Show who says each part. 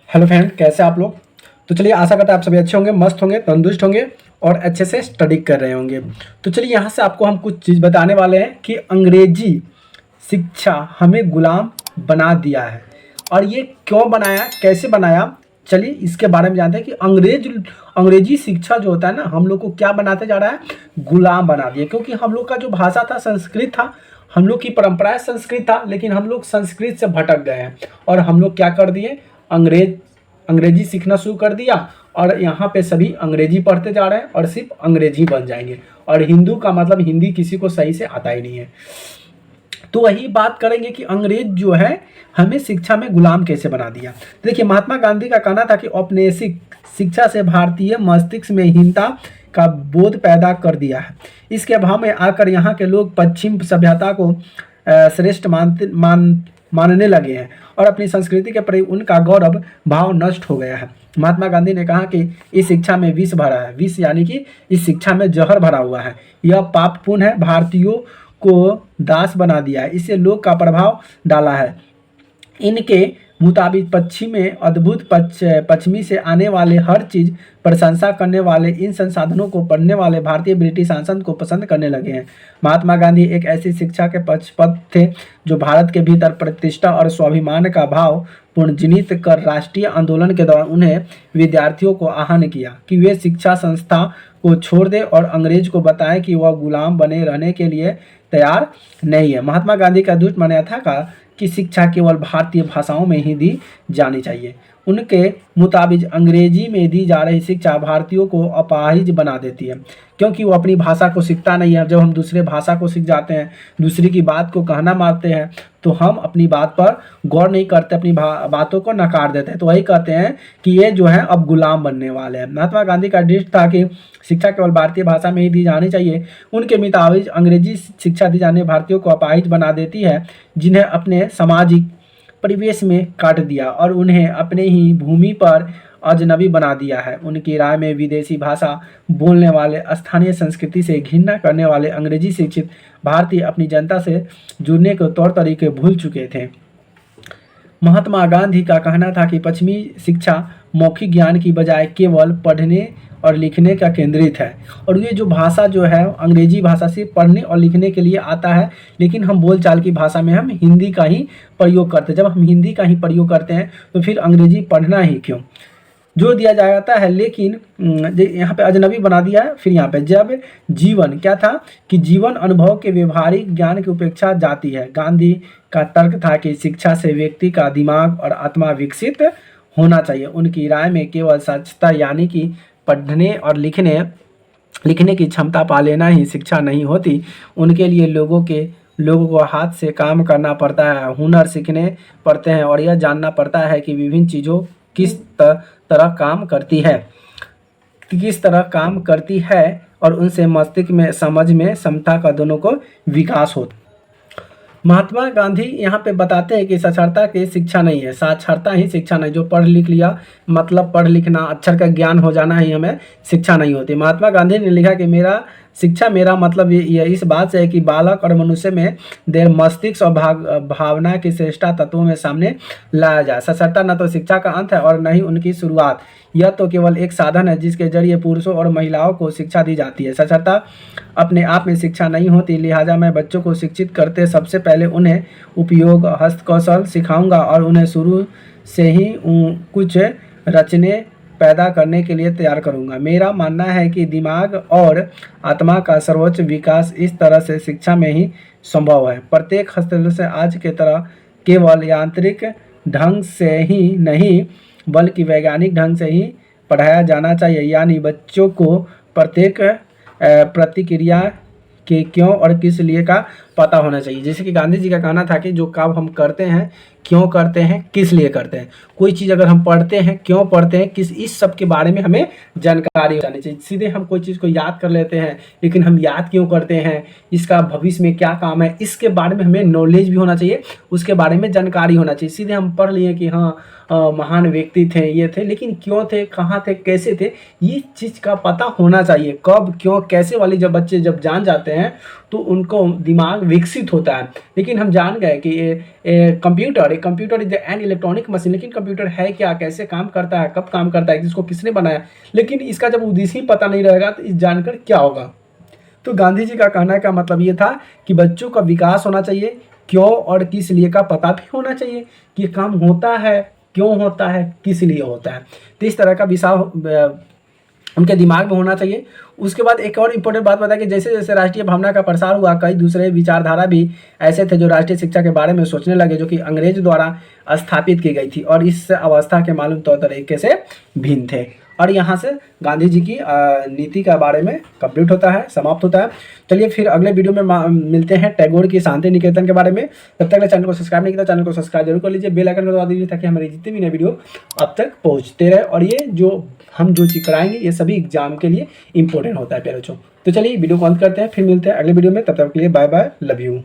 Speaker 1: Hello friend, कैसे आप लोग। तो चलिए, आशा करता है आप सभी अच्छे होंगे, मस्त होंगे, तंदुरुस्त होंगे और अच्छे से स्टडी कर रहे होंगे। तो चलिए, यहाँ से आपको हम कुछ चीज़ बताने वाले हैं कि अंग्रेजी शिक्षा हमें गुलाम बना दिया है और ये क्यों बनाया, कैसे बनाया। चलिए इसके बारे में जानते हैं कि अंग्रेजी शिक्षा जो होता है ना, हम लोग को क्या बनाते जा रहा है, गुलाम बना दिया। क्योंकि हम लोग का जो भाषा था संस्कृत था, हम लोग की परंपरा संस्कृत था, लेकिन हम लोग संस्कृत से भटक गए हैं और हम लोग क्या कर दिए, अंग्रेजी सीखना शुरू कर दिया और यहाँ पे सभी अंग्रेजी पढ़ते जा रहे हैं और सिर्फ अंग्रेजी बन जाएंगे। और हिंदू का मतलब हिंदी किसी को सही से आता ही नहीं है। तो वही बात करेंगे कि अंग्रेज जो है हमें शिक्षा में गुलाम कैसे बना दिया। देखिए, महात्मा गांधी का कहना था कि औपनिवेशिक शिक्षा से भारतीय मस्तिष्क में हीनता का बोध पैदा कर दिया है। इसके अभाव में आकर यहाँ के लोग पश्चिम सभ्यता को श्रेष्ठ मानने लगे हैं और अपनी संस्कृति के प्रति उनका गौरव भाव नष्ट हो गया है। महात्मा गांधी ने कहा कि इस शिक्षा में विष भरा है, विष यानी कि इस शिक्षा में जहर भरा हुआ है। यह पापपूर्ण है, भारतीयों को दास बना दिया है, इससे लोग का प्रभाव डाला है। इनके मुताबिक पश्चिम में अद्भुत पश्चिमी से आने वाले हर चीज प्रशंसा करने वाले इन संसाधनों को पढ़ने वाले भारतीय ब्रिटिश शासन को पसंद करने लगे हैं। महात्मा गांधी एक ऐसी शिक्षा के पक्षपात थे जो भारत के भीतर प्रतिष्ठा और स्वाभिमान का भाव पुनर्जीवित कर राष्ट्रीय आंदोलन के दौरान उन्हें विद्यार्थियों को आह्वान किया कि वे शिक्षा संस्था को छोड़ दे और अंग्रेज को बताएं कि वह गुलाम बने रहने के लिए तैयार नहीं है। महात्मा गांधी का दुष्ट मान्यता था कि शिक्षा केवल भारतीय भाषाओं में ही दी जानी चाहिए। उनके मुताबिक अंग्रेजी में दी जा रही शिक्षा भारतीयों को अपाहिज बना देती है, क्योंकि वो अपनी भाषा को सीखता नहीं है। जब हम दूसरे भाषा को सीख जाते हैं, दूसरी की बात को कहना मानते हैं, तो हम अपनी बात पर गौर नहीं करते, अपनी बातों को नकार देते हैं। तो वही कहते हैं कि ये जो है अब गुलाम बनने वाले हैं। महात्मा गांधी का दृष्टि था कि शिक्षा केवल भारतीय भाषा में ही दी जानी चाहिए। उनके मुताबिक अंग्रेजी शिक्षा दी जाने भारतीयों को अपाहिज बना देती है, जिन्हें अपने सामाजिक परिवेश में काट दिया और उन्हें अपने ही भूमि पर अजनबी बना दिया है। उनकी राय में विदेशी भाषा बोलने वाले, स्थानीय संस्कृति से घृणा करने वाले अंग्रेजी शिक्षित भारतीय अपनी जनता से जुड़ने के तौर तरीके भूल चुके थे। महात्मा गांधी का कहना था कि पश्चिमी शिक्षा मौखिक ज्ञान की बजाय केवल पढ़ने और लिखने का केंद्रित है और ये जो भाषा जो है अंग्रेजी भाषा सिर्फ पढ़ने और लिखने के लिए आता है, लेकिन हम बोलचाल की भाषा में हम हिंदी का ही प्रयोग करते हैं। जब हम हिंदी का ही प्रयोग करते हैं तो फिर अंग्रेजी पढ़ना ही क्यों, जोर दिया जाता है। लेकिन यहाँ पे अजनबी बना दिया है। फिर यहाँ पे जब जीवन क्या था कि जीवन अनुभव के व्यवहारिक ज्ञान की उपेक्षा जाती है। गांधी का तर्क था कि शिक्षा से व्यक्ति का दिमाग और आत्मा विकसित होना चाहिए। उनकी राय में केवल साक्षरता यानी कि पढ़ने और लिखने की क्षमता पा लेना ही शिक्षा नहीं होती। उनके लिए लोगों को हाथ से काम करना पड़ता है, हुनर सीखने पड़ते हैं और यह जानना पड़ता है कि विभिन्न चीज़ों किस तरह काम करती है और उनसे मस्तिष्क में समझ में क्षमता का दोनों को विकास होता। महात्मा गांधी यहाँ पे बताते हैं कि साक्षरता की शिक्षा नहीं है, साक्षरता ही शिक्षा नहीं। जो पढ़ लिख लिया मतलब पढ़ लिखना, अक्षर का ज्ञान हो जाना ही हमें शिक्षा नहीं होती। महात्मा गांधी ने लिखा कि मेरा मतलब ये इस बात से है कि बालक और मनुष्य में देर मस्तिष्क और भावना की श्रेष्ठता तत्वों में सामने लाया जाए। साक्षरता न तो शिक्षा का अंत है और न ही उनकी शुरुआत, यह तो केवल एक साधन है जिसके जरिए पुरुषों और महिलाओं को शिक्षा दी जाती है। साक्षरता अपने आप में शिक्षा नहीं होती, लिहाजा मैं बच्चों को शिक्षित करते सबसे पहले उन्हें उपयोग हस्तकौशल सिखाऊंगा और उन्हें शुरू से ही कुछ रचने पैदा करने के लिए तैयार करूंगा। मेरा मानना है कि दिमाग और आत्मा का सर्वोच्च विकास इस तरह से शिक्षा में ही संभव है। प्रत्येक हस्तकला से आज के तरह केवल यांत्रिक ढंग से ही नहीं बल्कि वैज्ञानिक ढंग से ही पढ़ाया जाना चाहिए। यानी बच्चों को प्रत्येक प्रतिक्रिया के क्यों और किस लिए का पता होना चाहिए। जैसे कि गांधी जी का कहना था कि जो काम हम करते हैं क्यों करते हैं, किस लिए करते हैं। कोई चीज़ अगर हम पढ़ते हैं, क्यों पढ़ते हैं, इस सब के बारे में हमें जानकारी हो जानी चाहिए। सीधे हम कोई चीज़ को याद कर लेते हैं, लेकिन हम याद क्यों करते हैं, इसका भविष्य में क्या काम है, इसके बारे में हमें नॉलेज भी होना चाहिए, उसके बारे में जानकारी होना चाहिए। सीधे हम पढ़ लिए कि हाँ महान व्यक्ति थे, ये थे, लेकिन क्यों थे, कहाँ थे, कैसे थे, ये चीज़ का पता होना चाहिए। कब, क्यों, कैसे वाली जब बच्चे जब जान जाते हैं तो उनको दिमाग विकसित होता है। लेकिन हम जान गए कि कंप्यूटर, एक computer is an electronic machine, लेकिन कंप्यूटर है क्या, कैसे काम करता है, कब काम करता है, इसको किसने बनाया, लेकिन इसका जब उद्देश्य ही पता नहीं रहेगा तो इस जानकर क्या होगा। तो गांधी जी का कहने का मतलब ये था कि बच्चों का विकास होना चाहिए, क्यों और किस लिए का पता भी होना चाहिए कि ये काम होता है, क्यों होता है, किस लिए होता है। तो इस तरह का विचार उनके दिमाग में होना चाहिए। उसके बाद एक और इम्पोर्टेंट बात बताया कि जैसे जैसे राष्ट्रीय भावना का प्रसार हुआ, कई दूसरे विचारधारा भी ऐसे थे जो राष्ट्रीय शिक्षा के बारे में सोचने लगे, जो कि अंग्रेज द्वारा स्थापित की गई थी और इस अवस्था के मालूम तौर तरीके से भिन्न थे। और यहाँ से गांधी जी की नीति के बारे में कंप्लीट होता है, समाप्त होता है। चलिए फिर अगले वीडियो में मिलते हैं टैगोर की शांति निकेतन के बारे में। तब तक चैनल को सब्सक्राइब नहीं किया, चैनल को सब्सक्राइब जरूर कर लीजिए, बेल आइकन को दबा दीजिए ताकि हमारे जितने भी नए वीडियो अब तक पहुँचते रहे। और ये जो हम जो चीज कराएंगे ये सभी एग्जाम के लिए इंपॉर्टेंट होता है प्यारे बच्चों। तो चलिए वीडियो को अंत करते हैं, फिर मिलते हैं अगले वीडियो में। तब तक के लिए बाय बाय, लव यू।